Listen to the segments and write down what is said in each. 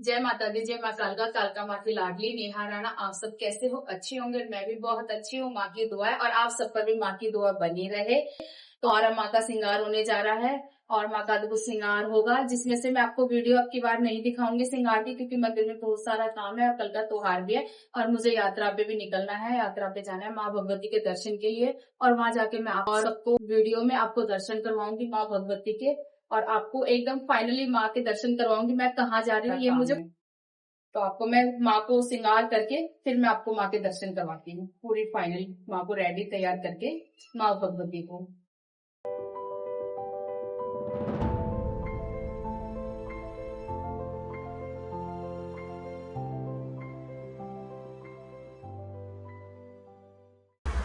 जय माता दी, जय माँ कालका। कालका माँ की लाडली नेहा राणा। आप सब कैसे हो? अच्छे होंगे। मैं भी बहुत अच्छी हूँ। माँ की दुआ है और आप सब पर भी माँ की दुआ बनी रहे। तो और अब माँ का श्रृंगार होने जा रहा है और माँ का अद्भुत श्रृंगार होगा, जिसमें से मैं आपको वीडियो अब की बार नहीं दिखाऊंगी श्रृंगार की, क्योंकि मंदिर में बहुत सारा काम है और कल का त्योहार भी है और मुझे यात्रा पे भी निकलना है। यात्रा पे जाना है माँ भगवती के दर्शन के लिए और वहां जाके मैं आप सबको वीडियो में आपको दर्शन करवाऊंगी माँ भगवती के, और आपको एकदम फाइनली माँ के दर्शन करवाऊंगी। मैं कहाँ जा रही हूँ ये मुझे, तो आपको मैं माँ को श्रृंगार करके फिर मैं आपको माँ के दर्शन करवाती हूँ पूरी फाइनल माँ को रेडी तैयार करके माँ भगवती को।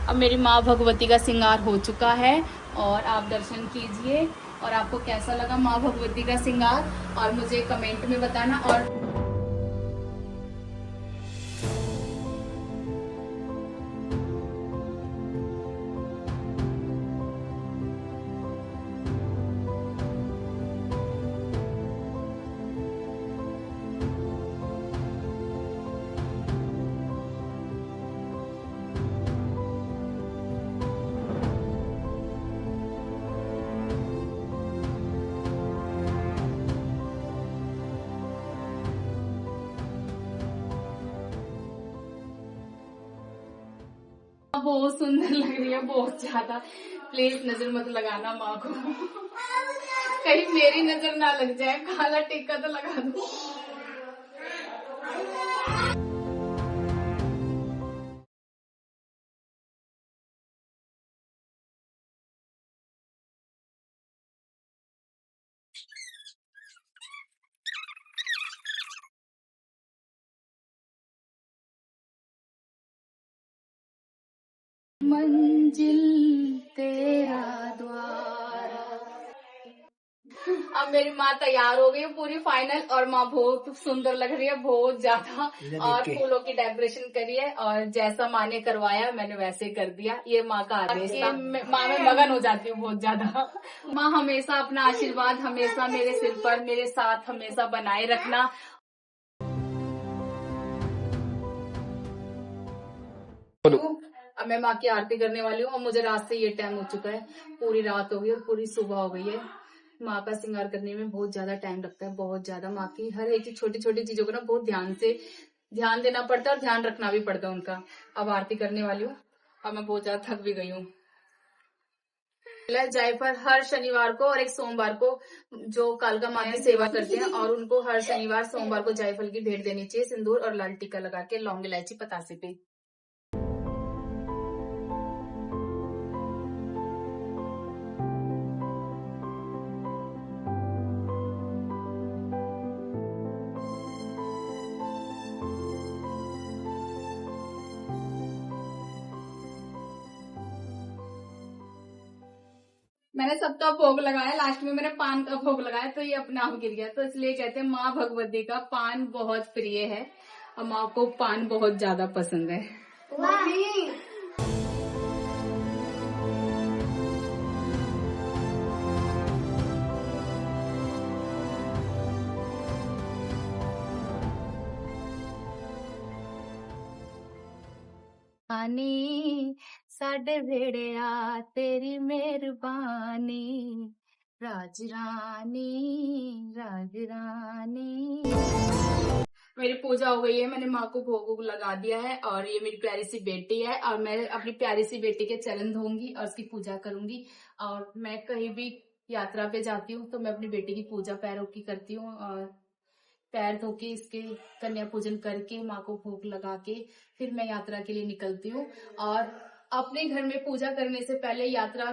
अब मेरी माँ भगवती का श्रृंगार हो चुका है और आप दर्शन कीजिए। और आपको कैसा लगा माँ भगवती का श्रृंगार और मुझे कमेंट में बताना। और बहुत सुंदर लग रही है, बहुत ज्यादा। प्लीज नजर मत लगाना माँ को, कहीं मेरी नजर ना लग जाए। काला टीका तो लगा दो। मंजिल तेरा द्वार। अब मेरी माँ तैयार हो गई है पूरी फाइनल और माँ बहुत सुंदर लग रही है, बहुत ज्यादा। और फूलों की डेकोरेशन करी है और जैसा माँ ने करवाया मैंने वैसे कर दिया। ये माँ का आदेश था। माँ में मगन हो जाती हूँ बहुत ज्यादा। माँ हमेशा अपना आशीर्वाद हमेशा मेरे सिर पर मेरे साथ हमेशा बनाए रखना। अब मैं माँ की आरती करने वाली हूँ और मुझे रात से ये टाइम हो चुका है। पूरी रात हो गई और पूरी सुबह हो गई है। माँ का श्रृंगार करने में बहुत ज्यादा टाइम लगता है, बहुत ज्यादा। माँ की हर एक छोटी छोटी चीजों को ना बहुत ध्यान देना पड़ता है और ध्यान रखना भी पड़ता है उनका। अब आरती करने वाली हूँ और मैं बहुत ज्यादा थक भी गई हूँ। जायफल हर शनिवार को और एक सोमवार को जो कालका माँ की सेवा करते हैं और उनको हर शनिवार सोमवार को जायफल की भेंट देनी चाहिए, सिंदूर और लाल टीका लगा के, लौंग इलायची पतासे पे। मैंने सबका भोग लगाया, लास्ट में मैंने पान का भोग लगाया तो ये अपने आप गिर गया। तो इसलिए कहते हैं माँ भगवती का पान बहुत प्रिय है और माँ को पान बहुत ज्यादा पसंद है। आनी साडे भेड़िया तेरी मेहरबानी, राज रानी राज रानी। मेरी पूजा हो गई है, मैंने माँ को भोग वोग लगा दिया है और ये मेरी प्यारी सी बेटी है और मैं अपनी प्यारी सी बेटी के चरण धोऊंगी और उसकी पूजा करूंगी। और मैं कहीं भी यात्रा पे जाती हूँ तो मैं अपनी बेटी की पूजा पैरों की करती हूँ और पैर धो के इसके कन्या पूजन करके माँ को भोग लगा के फिर मैं यात्रा के लिए निकलती हूँ। और अपने घर में पूजा करने से पहले, यात्रा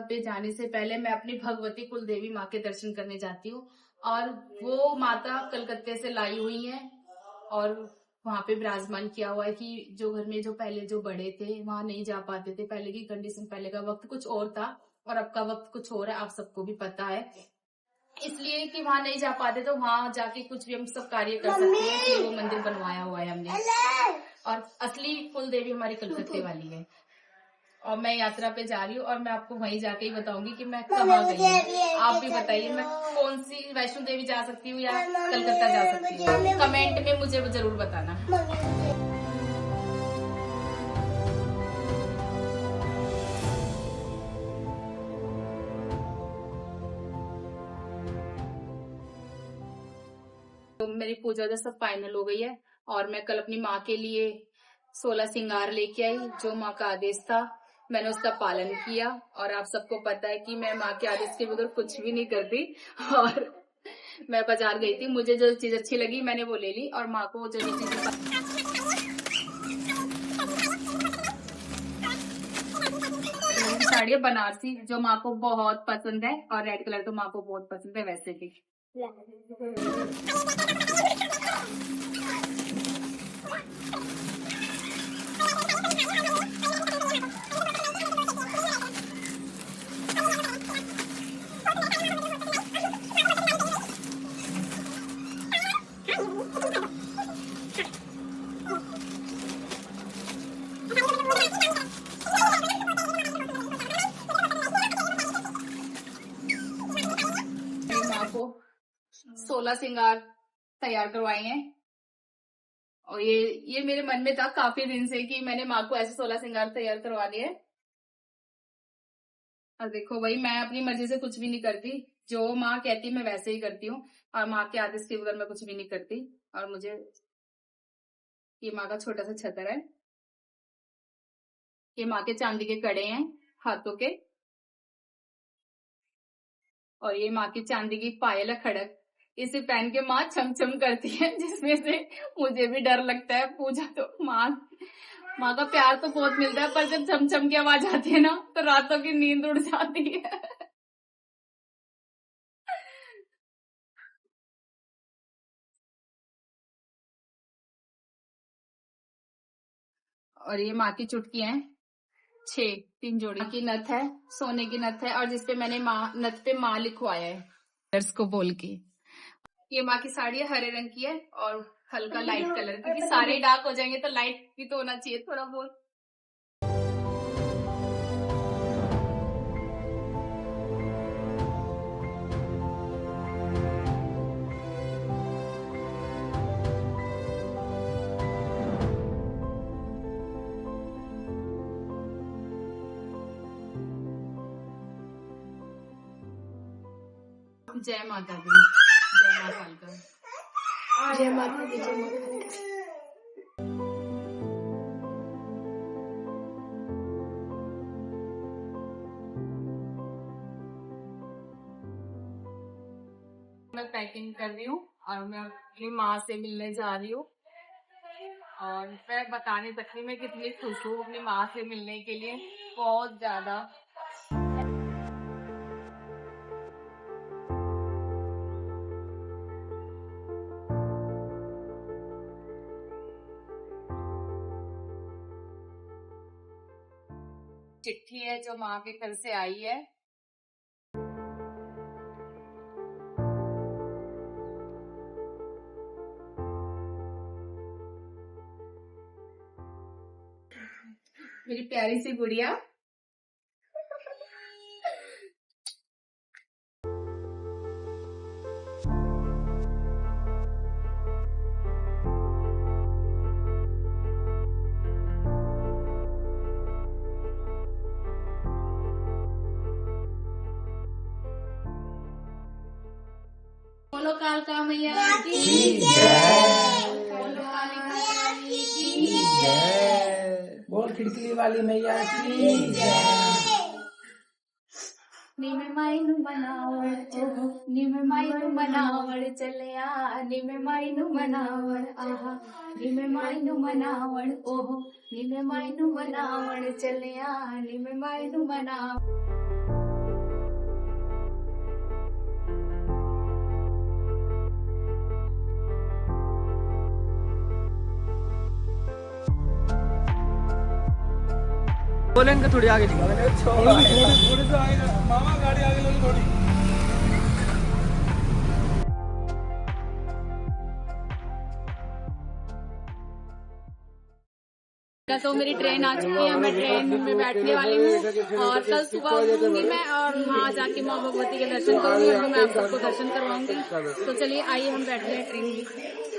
पे जाने से पहले मैं अपनी भगवती कुल देवी माँ के दर्शन करने जाती हूँ। और वो माता कलकत्ते से लाई हुई है और वहां पे विराजमान किया हुआ है कि जो घर में जो पहले जो बड़े थे वहां नहीं जा पाते थे। पहले की कंडीशन, पहले का वक्त कुछ और था और अब का वक्त कुछ और है, आप सबको भी पता है। इसलिए कि वहां नहीं जा पाते तो वहां जाके कुछ भी हम सब कार्य कर सकते हैं कि वो मंदिर बनवाया हुआ है हमने। और असली कुल देवी हमारी कलकत्ते वाली है। और मैं यात्रा पे जा रही हूँ और मैं आपको वहीं जाके ही बताऊंगी कि मैं कहाँ गई हूँ। आप भी बताइए मैं कौन सी वैष्णो देवी जा सकती हूँ या कलकत्ता जा सकती हूँ, कमेंट में मुझे जरूर बताना। तो मेरी पूजा उजा सब फाइनल हो गई है और मैं कल अपनी माँ के लिए 16 श्रृंगार लेके आई, जो माँ का आदेश था मैंने उसका पालन किया। और आप सबको पता है कि मैं माँ के आदेश के बगैर कुछ भी नहीं करती। और मैं बाजार गई थी, मुझे जो चीज अच्छी लगी मैंने वो ले ली और माँ को जो जो चीज साड़ी बनारसी जो माँ को बहुत पसंद है और रेड कलर तो माँ को बहुत पसंद है वैसे भी। माँ को 16 श्रृंगार तैयार करवाए हैं और ये मेरे मन में था काफी दिन से कि मैंने माँ को ऐसे 16 श्रृंगार तैयार करवा दिए। और देखो भाई मैं अपनी मर्जी से कुछ भी नहीं करती, जो माँ कहती है मैं वैसे ही करती हूँ और माँ के आदेश के बगैर मैं कुछ भी नहीं करती। और मुझे ये माँ का छोटा सा छतर है, ये माँ के चांदी के कड़े हैं हाथों के, और ये माँ की चांदी की पायल है खड़क, इसे पहन के माँ छम छम करती है, जिसमें से मुझे भी डर लगता है। पूजा तो माँ का प्यार तो बहुत मिलता है, पर जब छम छम की आवाज आती है ना तो रातों की नींद उड़ जाती है। और ये माँ की चुटकी है 6, 3 जोड़ी की नथ है, सोने की नथ है, और जिसपे मैंने नथ पे माँ लिखवाया है दर्श को बोल के। ये माँ की साड़ी है, हरे रंग की है और हल्का लाइट कलर, क्योंकि सारे डार्क हो जाएंगे तो लाइट भी तो होना चाहिए थोड़ा बहुत। जय माता दी, जय माता कालका, जय माता दी, जय माता कालका। मैं पैकिंग कर रही हूँ और मैं अपनी माँ से मिलने जा रही हूँ और मैं बता नहीं सकती मैं कितनी खुश हूँ अपनी माँ से मिलने के लिए, बहुत ज्यादा। चिट्ठी है जो माँ के घर से आई है। मेरी प्यारी सी गुड़िया, बोलो कालका मैया की जय, बोलो कालिका की जय, बोल खिड़की वाली मैया की जय। निमे मायनू बनावड़ ओहो, निमे मायनू बनावड़ चलिया, निमे मायनू बनावड़ आहा, निमे मायनू बनावड़ ओहो, निमे मायनू बनावड़ चलिया, निमे मायनू बनावड़। बोलेंगे थोड़ी आगे थोड़ी तो आगे मामा गाड़ी आगे थोड़ी। तो मेरी ट्रेन आ चुकी है, मैं ट्रेन में बैठने वाली हूँ और कल सुबह उठूंगी मैं और वहाँ जाके माँ भगवती के दर्शन करूंगी और मैं आप सबको दर्शन करवाऊंगी। तो चलिए आइए हम बैठते हैं ट्रेन में।